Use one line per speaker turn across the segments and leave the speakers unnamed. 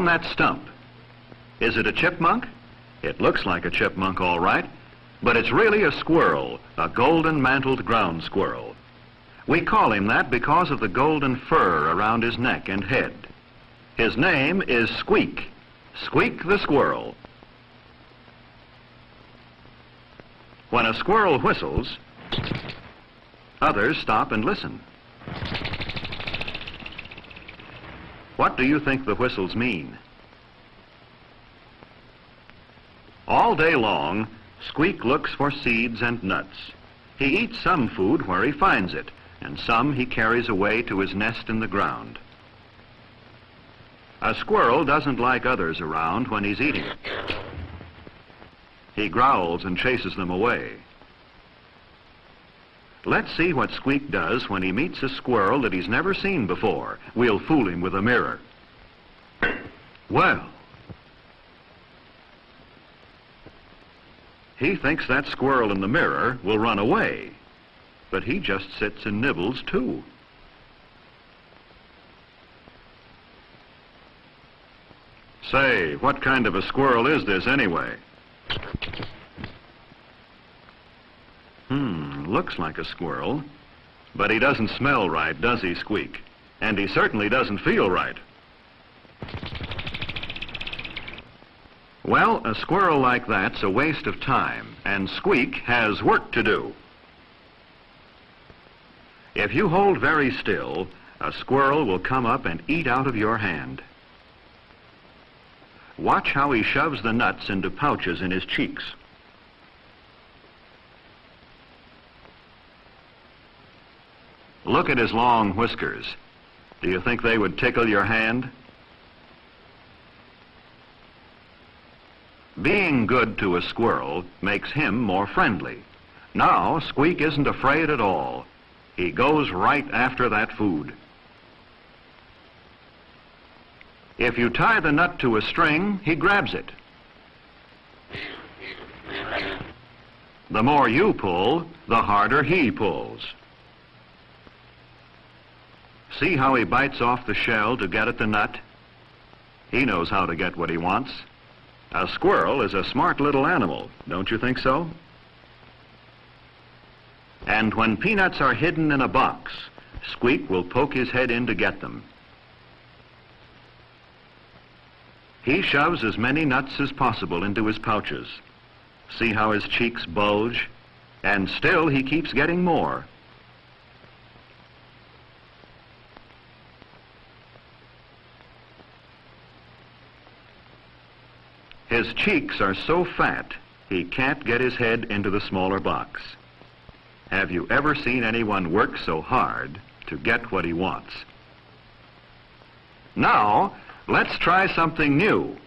on that stump. Is it a chipmunk? It looks like a chipmunk, all right, but it's really a squirrel, a golden-mantled ground squirrel. We call him that because of the golden fur around his neck and head. His name is Squeak, Squeak the Squirrel. When a squirrel whistles, others stop and listen. What do you think the whistles mean? All day long, Squeak looks for seeds and nuts. He eats some food where he finds it, and some he carries away to his nest in the ground. A squirrel doesn't like others around when he's eating. He growls and chases them away. Let's see what Squeak does when he meets a squirrel that he's never seen before. We'll fool him with a mirror. Well, he thinks that squirrel in the mirror will run away, but he just sits and nibbles too. Say, what kind of a squirrel is this anyway? Looks like a squirrel, but he doesn't smell right, does he, Squeak? And he certainly doesn't feel right. Well, a squirrel like that's a waste of time, and Squeak has work to do. If you hold very still, a squirrel will come up and eat out of your hand. Watch how he shoves the nuts into pouches in his cheeks. Look at his long whiskers. Do you think they would tickle your hand? Being good to a squirrel makes him more friendly. Now, Squeak isn't afraid at all. He goes right after that food. If you tie the nut to a string, he grabs it. The more you pull, the harder he pulls. See how he bites off the shell to get at the nut? He knows how to get what he wants. A squirrel is a smart little animal, don't you think so? And when peanuts are hidden in a box, Squeak will poke his head in to get them. He shoves as many nuts as possible into his pouches. See how his cheeks bulge? And still he keeps getting more. His cheeks are so fat, he can't get his head into the smaller box. Have you ever seen anyone work so hard to get what he wants? Now, let's try something new.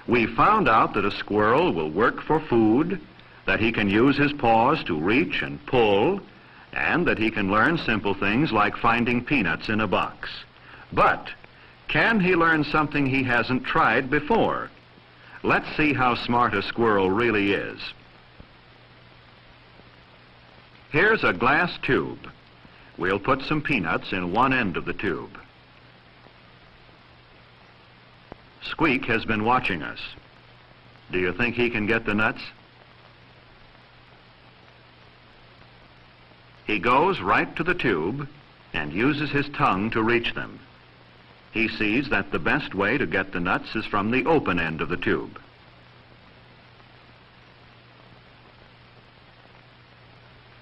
We found out that a squirrel will work for food, that he can use his paws to reach and pull, and that he can learn simple things like finding peanuts in a box. But can he learn something he hasn't tried before? Let's see how smart a squirrel really is. Here's a glass tube. We'll put some peanuts in one end of the tube. Squeak has been watching us. Do you think he can get the nuts? He goes right to the tube and uses his tongue to reach them. He sees that the best way to get the nuts is from the open end of the tube.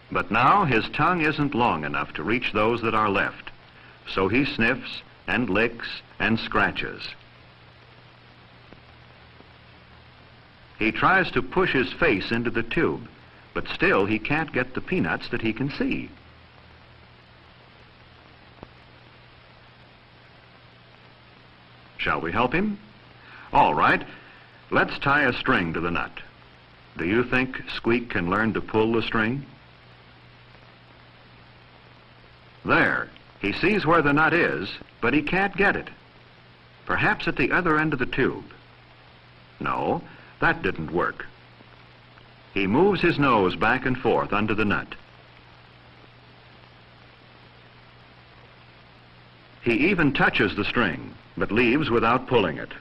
But now his tongue isn't long enough to reach those that are left, so he sniffs and licks and scratches. He tries to push his face into the tube, but still he can't get the peanuts that he can see. Shall we help him? All right, let's tie a string to the nut. Do you think Squeak can learn to pull the string? There, he sees where the nut is, but he can't get it. Perhaps at the other end of the tube. No, that didn't work. He moves his nose back and forth under the nut. He even touches the string, but leaves without pulling it.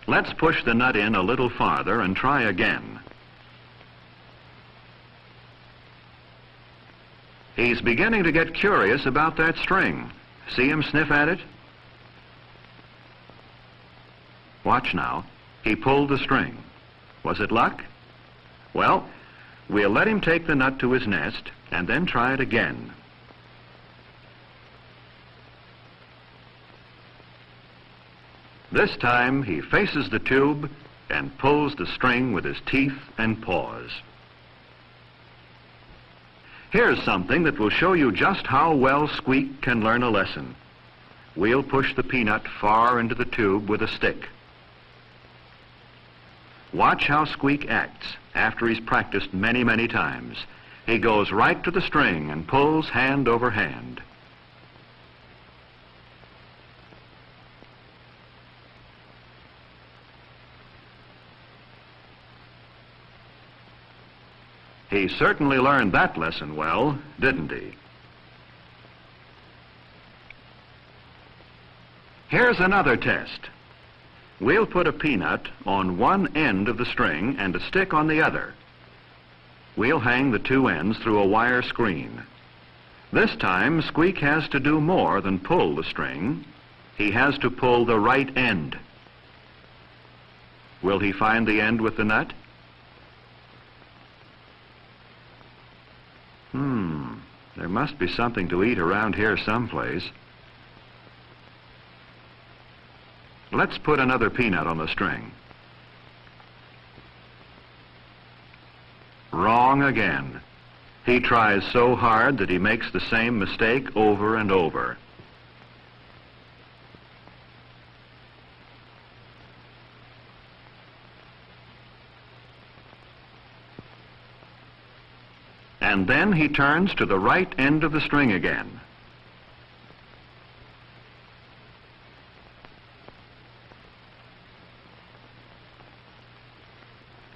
Let's push the nut in a little farther and try again. He's beginning to get curious about that string. See him sniff at it? Watch now. He pulled the string. Was it luck? Well, we'll let him take the nut to his nest and then try it again. This time he faces the tube and pulls the string with his teeth and paws. Here's something that will show you just how well Squeak can learn a lesson. We'll push the peanut far into the tube with a stick. Watch how Squeak acts after he's practiced many, many times. He goes right to the string and pulls hand over hand. He certainly learned that lesson well, didn't he? Here's another test. We'll put a peanut on one end of the string and a stick on the other. We'll hang the two ends through a wire screen. This time, Squeak has to do more than pull the string. He has to pull the right end. Will he find the end with the nut? There must be something to eat around here someplace. Let's put another peanut on the string. Wrong again. He tries so hard that he makes the same mistake over and over. And then he turns to the right end of the string again.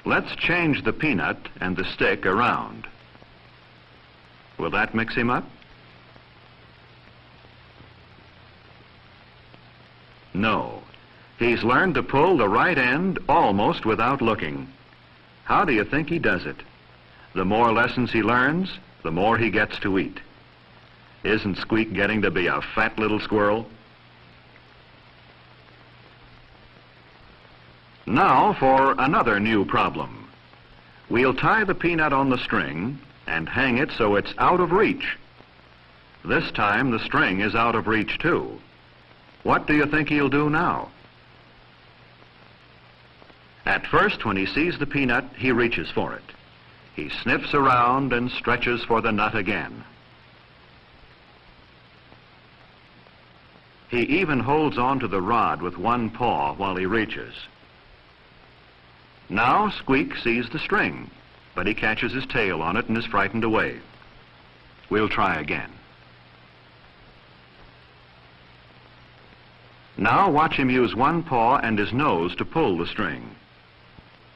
Let's change the peanut and the stick around. Will that mix him up? No. He's learned to pull the right end almost without looking. How do you think he does it? The more lessons he learns, the more he gets to eat. Isn't Squeak getting to be a fat little squirrel? Now for another new problem. We'll tie the peanut on the string and hang it so it's out of reach. This time the string is out of reach too. What do you think he'll do now? At first, when he sees the peanut, he reaches for it. He sniffs around and stretches for the nut again. He even holds on to the rod with one paw while he reaches. Now Squeak sees the string, but he catches his tail on it and is frightened away. We'll try again. Now watch him use one paw and his nose to pull the string.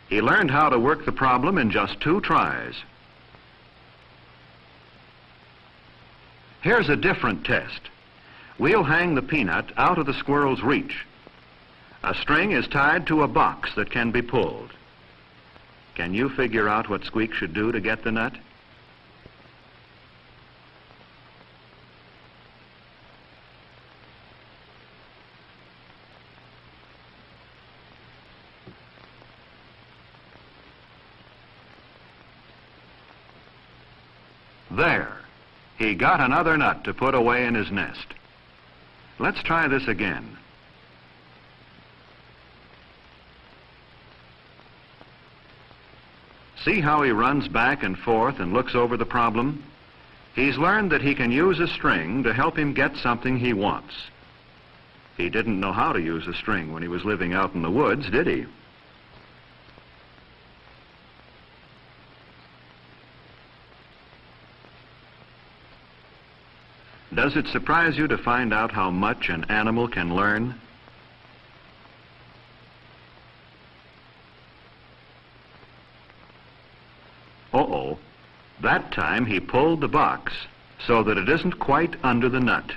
He learned how to work the problem in just 2 tries. Here's a different test. We'll hang the peanut out of the squirrel's reach. A string is tied to a box that can be pulled. Can you figure out what Squeak should do to get the nut? There. He got another nut to put away in his nest. Let's try this again. See how he runs back and forth and looks over the problem? He's learned that he can use a string to help him get something he wants. He didn't know how to use a string when he was living out in the woods, did he? Does it surprise you to find out how much an animal can learn? Uh-oh. That time he pulled the box so that it isn't quite under the nut.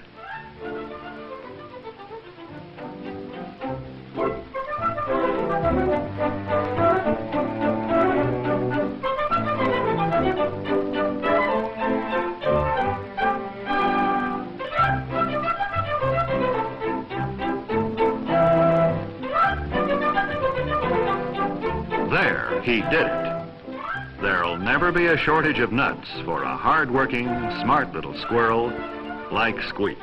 He did it. There'll never be a shortage of nuts for a hard-working, smart little squirrel like Squeak.